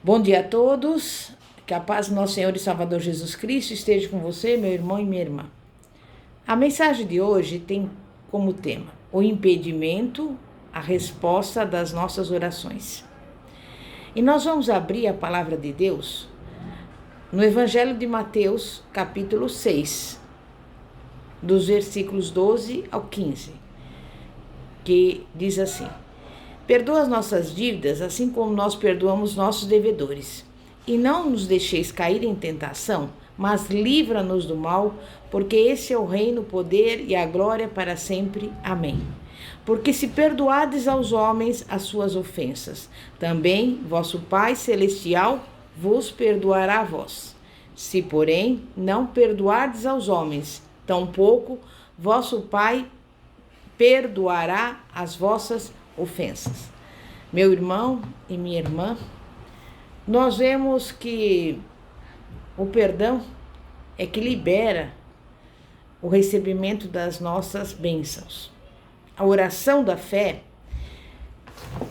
Bom dia a todos, que a paz do nosso Senhor e Salvador Jesus Cristo esteja com você, meu irmão e minha irmã. A mensagem de hoje tem como tema o impedimento, a resposta das nossas orações. E nós vamos abrir a palavra de Deus no Evangelho de Mateus, capítulo 6, dos versículos 12 ao 15, que diz assim: Perdoa as nossas dívidas, assim como nós perdoamos nossos devedores. E não nos deixeis cair em tentação, mas livra-nos do mal, porque esse é o reino, o poder e a glória para sempre. Amém. Porque se perdoardes aos homens as suas ofensas, também vosso Pai Celestial vos perdoará a vós. Se, porém, não perdoardes aos homens, tampouco vosso Pai perdoará as vossas ofensas. Meu irmão e minha irmã, nós vemos que o perdão é que libera o recebimento das nossas bênçãos. A oração da fé,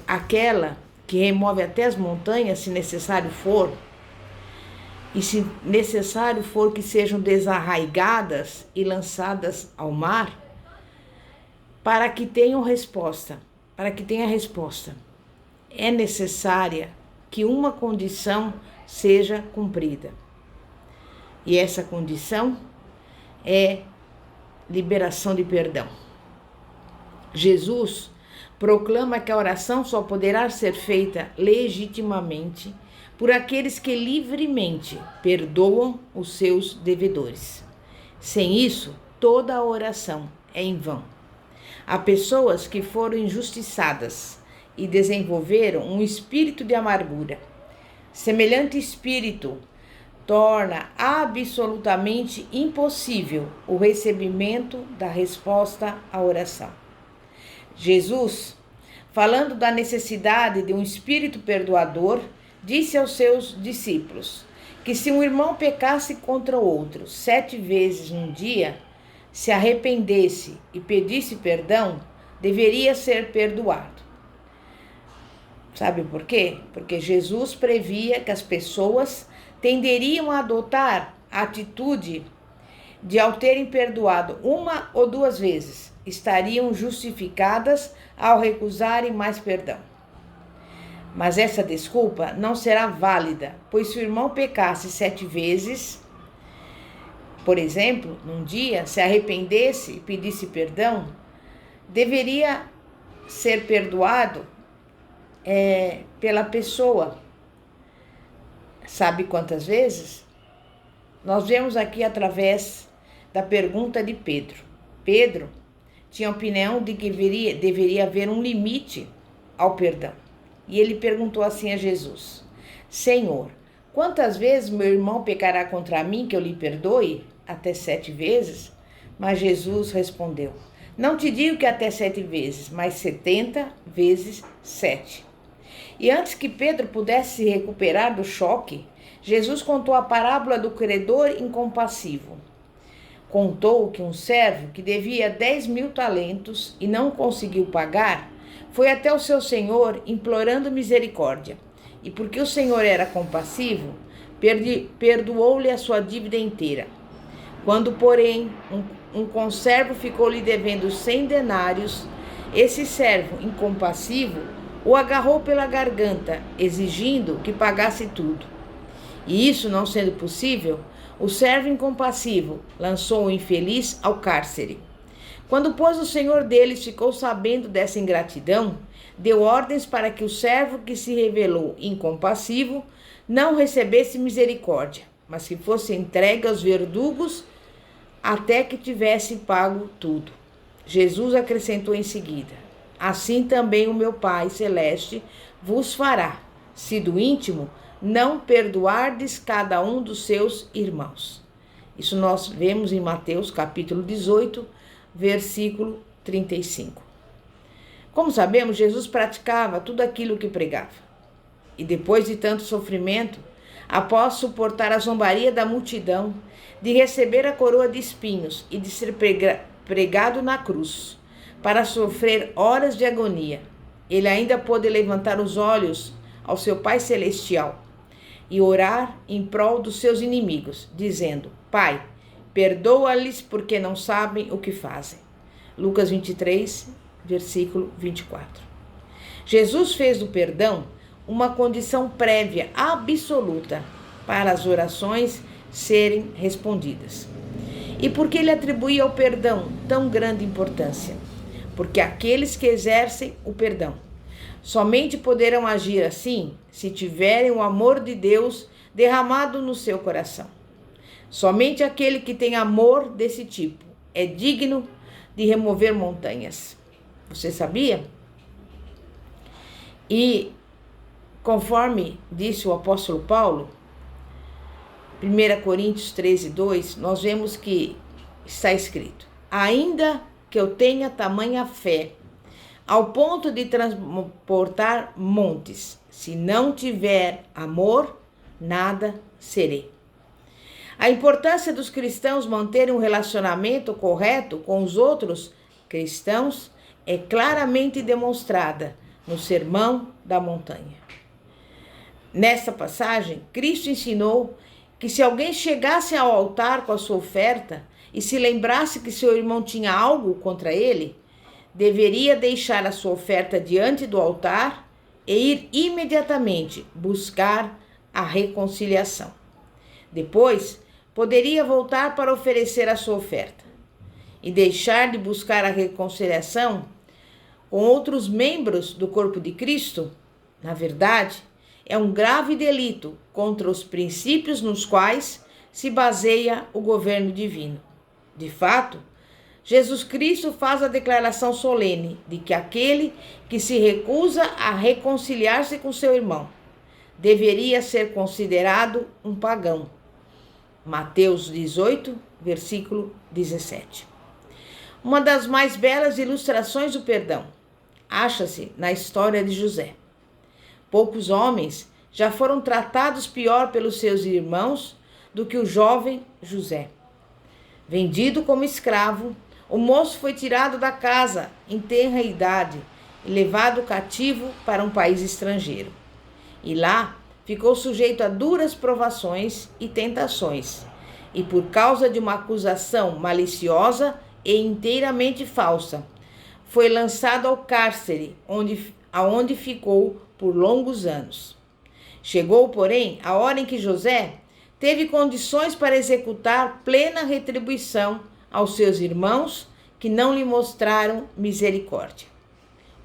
aquela que remove até as montanhas, se necessário for, e se necessário for que sejam desarraigadas e lançadas ao mar, para que tenha resposta, é necessária que uma condição seja cumprida. E essa condição é liberação de perdão. Jesus proclama que a oração só poderá ser feita legitimamente por aqueles que livremente perdoam os seus devedores. Sem isso, toda a oração é em vão. Há pessoas que foram injustiçadas e desenvolveram um espírito de amargura. Semelhante espírito torna absolutamente impossível o recebimento da resposta à oração. Jesus, falando da necessidade de um espírito perdoador, disse aos seus discípulos que se um irmão pecasse contra o outro 7 vezes num dia, se arrependesse e pedisse perdão, deveria ser perdoado. Sabe por quê? Porque Jesus previa que as pessoas tenderiam a adotar a atitude de, ao terem perdoado 1 ou 2 vezes, estariam justificadas ao recusarem mais perdão. Mas essa desculpa não será válida, pois se o irmão pecasse 7 vezes, por exemplo, num dia, se arrependesse e pedisse perdão, deveria ser perdoado pela pessoa. Sabe quantas vezes? Nós vemos aqui através da pergunta de Pedro. Pedro tinha a opinião de que deveria haver um limite ao perdão. E ele perguntou assim a Jesus: Senhor, quantas vezes meu irmão pecará contra mim que eu lhe perdoe? Até 7 vezes? Mas Jesus respondeu: Não te digo que até 7 vezes, mas 70 vezes 7. E antes que Pedro pudesse se recuperar do choque, Jesus contou a parábola do credor incompassivo. Contou que um servo que devia 10.000 talentos e não conseguiu pagar, foi até o seu senhor implorando misericórdia. E porque o senhor era compassivo, perdoou-lhe a sua dívida inteira. Quando, porém, um conservo ficou-lhe devendo 100 denários, esse servo incompassivo o agarrou pela garganta, exigindo que pagasse tudo. E isso não sendo possível, o servo incompassivo lançou o infeliz ao cárcere. Quando, pois, o senhor deles ficou sabendo dessa ingratidão, deu ordens para que o servo que se revelou incompassivo não recebesse misericórdia, mas que fosse entregue aos verdugos até que tivesse pago tudo. Jesus acrescentou em seguida: Assim também o meu Pai Celeste vos fará, se do íntimo não perdoardes cada um dos seus irmãos. Isso nós vemos em Mateus capítulo 18, versículo 35. Como sabemos, Jesus praticava tudo aquilo que pregava. E depois de tanto sofrimento, após suportar a zombaria da multidão, de receber a coroa de espinhos e de ser pregado na cruz, para sofrer horas de agonia, ele ainda pôde levantar os olhos ao seu Pai Celestial e orar em prol dos seus inimigos, dizendo: Pai, perdoa-lhes porque não sabem o que fazem. Lucas 23, versículo 24. Jesus fez do perdão uma condição prévia absoluta para as orações serem respondidas. E por que ele atribuía ao perdão tão grande importância? Porque aqueles que exercem o perdão somente poderão agir assim se tiverem o amor de Deus derramado no seu coração. Somente aquele que tem amor desse tipo é digno de remover montanhas. Você sabia? E conforme disse o apóstolo Paulo, 1 Coríntios 13, 2, nós vemos que está escrito: ainda que eu tenha tamanha fé, ao ponto de transportar montes, se não tiver amor, nada serei. A importância dos cristãos manterem um relacionamento correto com os outros cristãos é claramente demonstrada no Sermão da Montanha. Nesta passagem, Cristo ensinou que se alguém chegasse ao altar com a sua oferta e se lembrasse que seu irmão tinha algo contra ele, deveria deixar a sua oferta diante do altar e ir imediatamente buscar a reconciliação. Depois, poderia voltar para oferecer a sua oferta. E deixar de buscar a reconciliação com outros membros do corpo de Cristo, na verdade, é um grave delito contra os princípios nos quais se baseia o governo divino. De fato, Jesus Cristo faz a declaração solene de que aquele que se recusa a reconciliar-se com seu irmão deveria ser considerado um pagão. Mateus 18, versículo 17. Uma das mais belas ilustrações do perdão acha-se na história de José. Poucos homens já foram tratados pior pelos seus irmãos do que o jovem José. Vendido como escravo, o moço foi tirado da casa em tenra idade e levado cativo para um país estrangeiro. E lá ficou sujeito a duras provações e tentações, e por causa de uma acusação maliciosa e inteiramente falsa, foi lançado ao cárcere, aonde ficou por longos anos. Chegou, porém, a hora em que José teve condições para executar plena retribuição aos seus irmãos que não lhe mostraram misericórdia.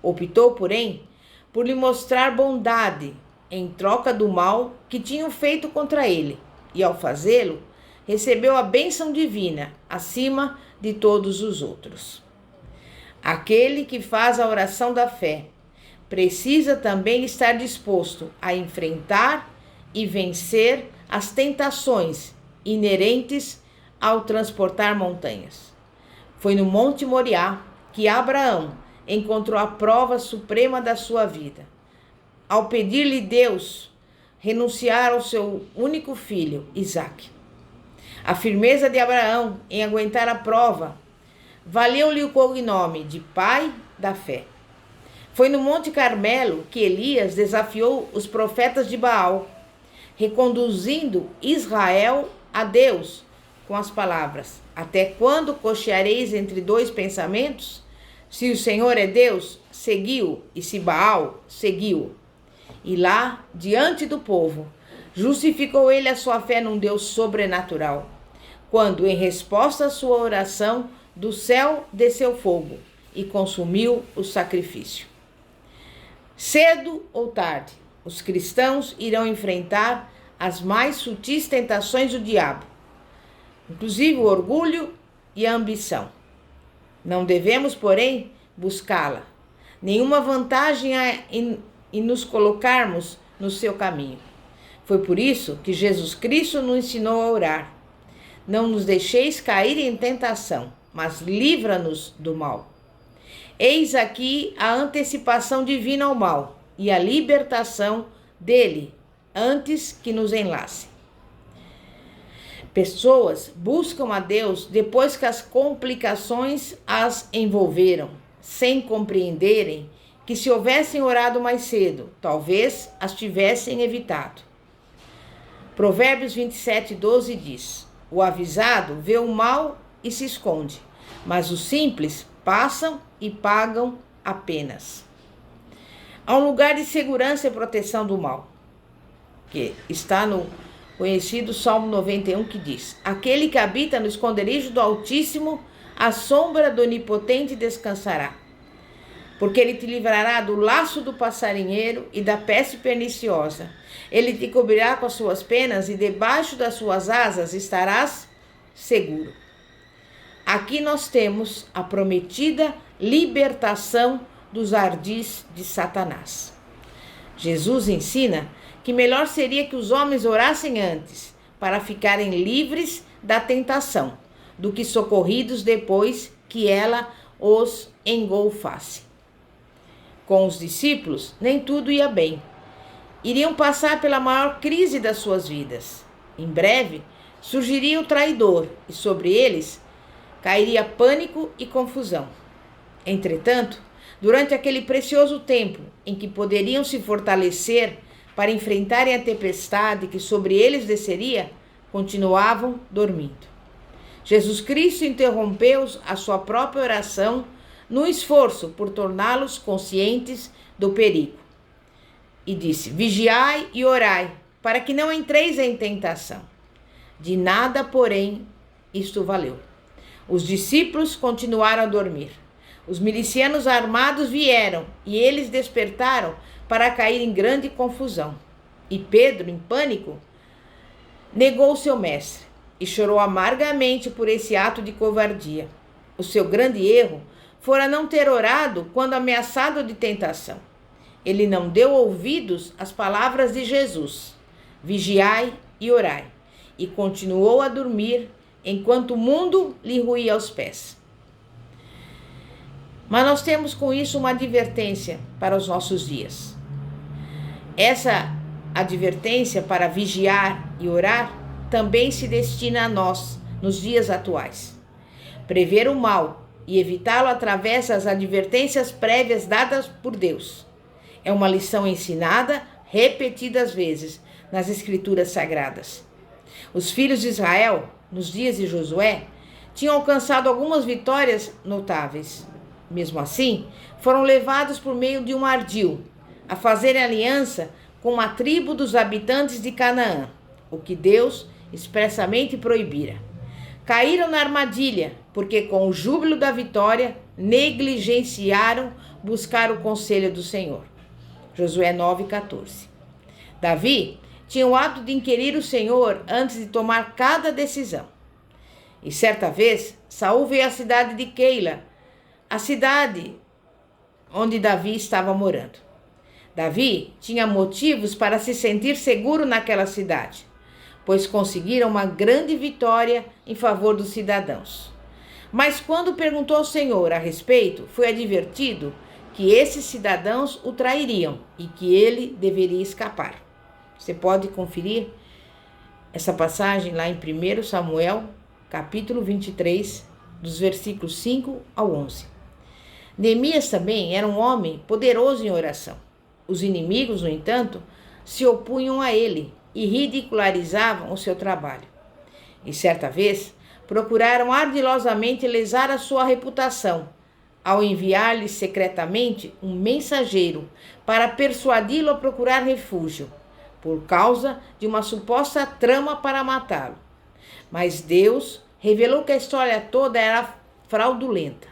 Optou, porém, por lhe mostrar bondade em troca do mal que tinham feito contra ele, e ao fazê-lo, recebeu a bênção divina acima de todos os outros. Aquele que faz a oração da fé precisa também estar disposto a enfrentar e vencer as tentações inerentes ao transportar montanhas. Foi no Monte Moriá que Abraão encontrou a prova suprema da sua vida. Ao pedir-lhe Deus renunciar ao seu único filho, Isaque. A firmeza de Abraão em aguentar a prova valeu-lhe o cognome de pai da fé. Foi no Monte Carmelo que Elias desafiou os profetas de Baal, reconduzindo Israel a Deus com as palavras: até quando cocheareis entre dois pensamentos? Se o Senhor é Deus, segui-o, e se Baal, segui-o. E lá, diante do povo, justificou ele a sua fé num Deus sobrenatural, quando, em resposta à sua oração, do céu desceu fogo e consumiu o sacrifício. Cedo ou tarde, os cristãos irão enfrentar as mais sutis tentações do diabo, inclusive o orgulho e a ambição. Não devemos, porém, buscá-la. Nenhuma vantagem há em nos colocarmos no seu caminho. Foi por isso que Jesus Cristo nos ensinou a orar: não nos deixeis cair em tentação, mas livra-nos do mal. Eis aqui a antecipação divina ao mal e a libertação dele antes que nos enlace. Pessoas buscam a Deus depois que as complicações as envolveram, sem compreenderem que se houvessem orado mais cedo, talvez as tivessem evitado. Provérbios 27:12 diz: o avisado vê o mal e se esconde, mas os simples passam e pagam a penas. Há um lugar de segurança e proteção do mal, que está no conhecido Salmo 91, que diz: aquele que habita no esconderijo do Altíssimo, à sombra do Onipotente descansará. Porque ele te livrará do laço do passarinheiro e da peste perniciosa. Ele te cobrirá com as suas penas e debaixo das suas asas estarás seguro. Aqui nós temos a prometida libertação dos ardis de Satanás. Jesus ensina que melhor seria que os homens orassem antes, para ficarem livres da tentação, do que socorridos depois que ela os engolfasse. Com os discípulos, nem tudo ia bem. Iriam passar pela maior crise das suas vidas. Em breve, surgiria o traidor e sobre eles cairia pânico e confusão. Entretanto, durante aquele precioso tempo em que poderiam se fortalecer para enfrentarem a tempestade que sobre eles desceria, continuavam dormindo. Jesus Cristo interrompeu a sua própria oração no esforço por torná-los conscientes do perigo. E disse: vigiai e orai, para que não entreis em tentação. De nada, porém, isto valeu. Os discípulos continuaram a dormir. Os milicianos armados vieram e eles despertaram para cair em grande confusão. E Pedro, em pânico, negou seu mestre e chorou amargamente por esse ato de covardia. O seu grande erro fora não ter orado quando ameaçado de tentação. Ele não deu ouvidos às palavras de Jesus: vigiai e orai, e continuou a dormir enquanto o mundo lhe ruía aos pés. Mas nós temos com isso uma advertência para os nossos dias. Essa advertência para vigiar e orar também se destina a nós nos dias atuais. Prever o mal e evitá-lo através das advertências prévias dadas por Deus é uma lição ensinada repetidas vezes nas Escrituras Sagradas. Os filhos de Israel, nos dias de Josué, tinham alcançado algumas vitórias notáveis. Mesmo assim, foram levados por meio de um ardil a fazerem aliança com uma tribo dos habitantes de Canaã, o que Deus expressamente proibira. Caíram na armadilha, porque com o júbilo da vitória negligenciaram buscar o conselho do Senhor. Josué 9:14. Davi tinha o hábito de inquirir o Senhor antes de tomar cada decisão. E certa vez, Saul veio à cidade de Keila, a cidade onde Davi estava morando. Davi tinha motivos para se sentir seguro naquela cidade, pois conseguiram uma grande vitória em favor dos cidadãos. Mas quando perguntou ao Senhor a respeito, foi advertido que esses cidadãos o trairiam e que ele deveria escapar. Você pode conferir essa passagem lá em 1 Samuel, capítulo 23, dos versículos 5 ao 11. Neemias também era um homem poderoso em oração. Os inimigos, no entanto, se opunham a ele e ridicularizavam o seu trabalho. E certa vez, procuraram ardilosamente lesar a sua reputação, ao enviar-lhe secretamente um mensageiro para persuadi-lo a procurar refúgio, por causa de uma suposta trama para matá-lo. Mas Deus revelou que a história toda era fraudulenta.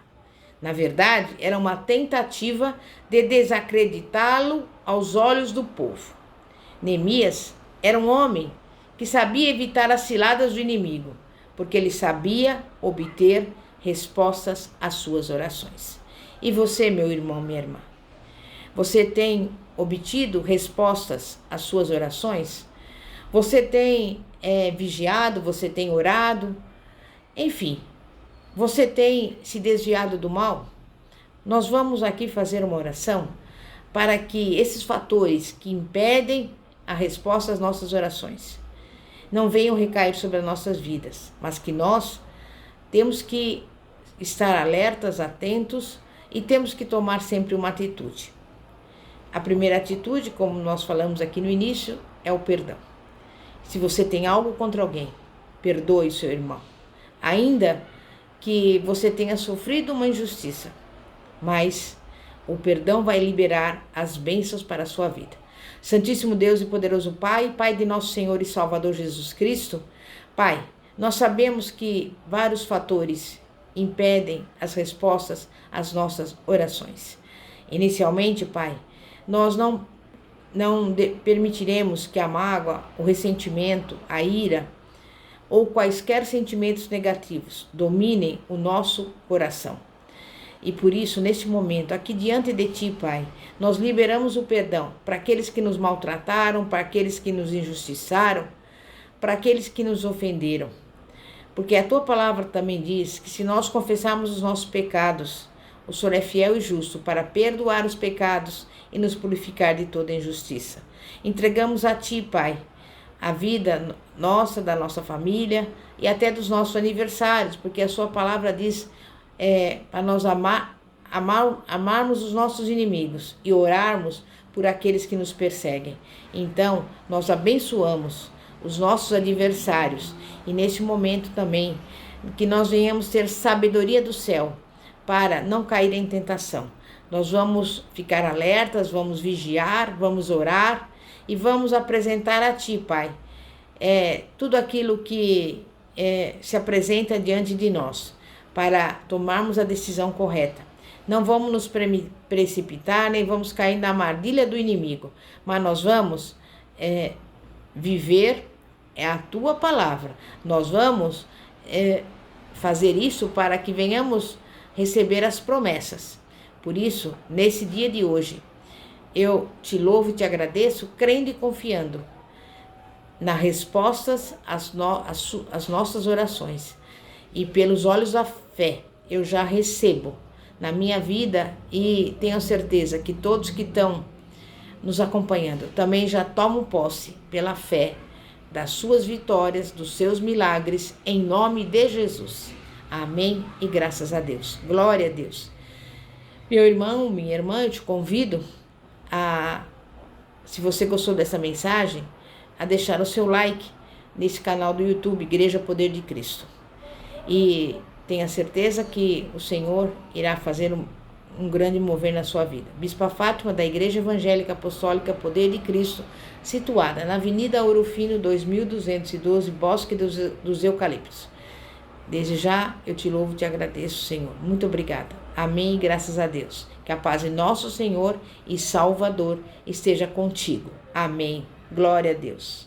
Na verdade, era uma tentativa de desacreditá-lo aos olhos do povo. Neemias era um homem que sabia evitar as ciladas do inimigo, porque ele sabia obter respostas às suas orações. E você, meu irmão, minha irmã, você tem obtido respostas às suas orações? Você tem vigiado, você tem orado, enfim, você tem se desviado do mal? Nós vamos aqui fazer uma oração para que esses fatores que impedem a resposta às nossas orações não venham recair sobre as nossas vidas, mas que nós temos que estar alertas, atentos e temos que tomar sempre uma atitude. A primeira atitude, como nós falamos aqui no início, é o perdão. Se você tem algo contra alguém, perdoe seu irmão. Ainda que você tenha sofrido uma injustiça, mas o perdão vai liberar as bênçãos para a sua vida. Santíssimo Deus e poderoso Pai, Pai de nosso Senhor e Salvador Jesus Cristo, Pai, nós sabemos que vários fatores impedem as respostas às nossas orações. Inicialmente, Pai, nós não permitiremos que a mágoa, o ressentimento, a ira ou quaisquer sentimentos negativos dominem o nosso coração. E por isso, neste momento, aqui diante de Ti, Pai, nós liberamos o perdão para aqueles que nos maltrataram, para aqueles que nos injustiçaram, para aqueles que nos ofenderam. Porque a Tua palavra também diz que se nós confessarmos os nossos pecados, o Senhor é fiel e justo para perdoar os pecados e nos purificar de toda injustiça. Entregamos a Ti, Pai, a vida nossa, da nossa família e até dos nossos aniversários, porque a Sua palavra diz para nós amarmos os nossos inimigos e orarmos por aqueles que nos perseguem. Então, nós abençoamos os nossos adversários e neste momento também que nós venhamos ter sabedoria do céu para não cair em tentação. Nós vamos ficar alertas, vamos vigiar, vamos orar e vamos apresentar a Ti, Pai, tudo aquilo que se apresenta diante de nós, para tomarmos a decisão correta. Não vamos nos precipitar, nem vamos cair na armadilha do inimigo, mas nós vamos viver a Tua palavra. Nós vamos fazer isso para que venhamos receber as promessas. Por isso, nesse dia de hoje, eu Te louvo e Te agradeço, crendo e confiando nas respostas às nossas orações. E pelos olhos da fé, eu já recebo na minha vida e tenho certeza que todos que estão nos acompanhando também já tomam posse pela fé das suas vitórias, dos seus milagres, em nome de Jesus. Amém e graças a Deus. Glória a Deus. Meu irmão, minha irmã, eu te convido se você gostou dessa mensagem, a deixar o seu like nesse canal do YouTube, Igreja Poder de Cristo. E tenha certeza que o Senhor irá fazer um grande mover na sua vida. Bispa Fátima, da Igreja Evangélica Apostólica Poder de Cristo, situada na Avenida Ouro Fino, 2212, Bosque dos Eucaliptos. Desde já, eu te louvo e te agradeço, Senhor. Muito obrigada. Amém e graças a Deus. Que a paz de nosso Senhor e Salvador esteja contigo. Amém. Glória a Deus.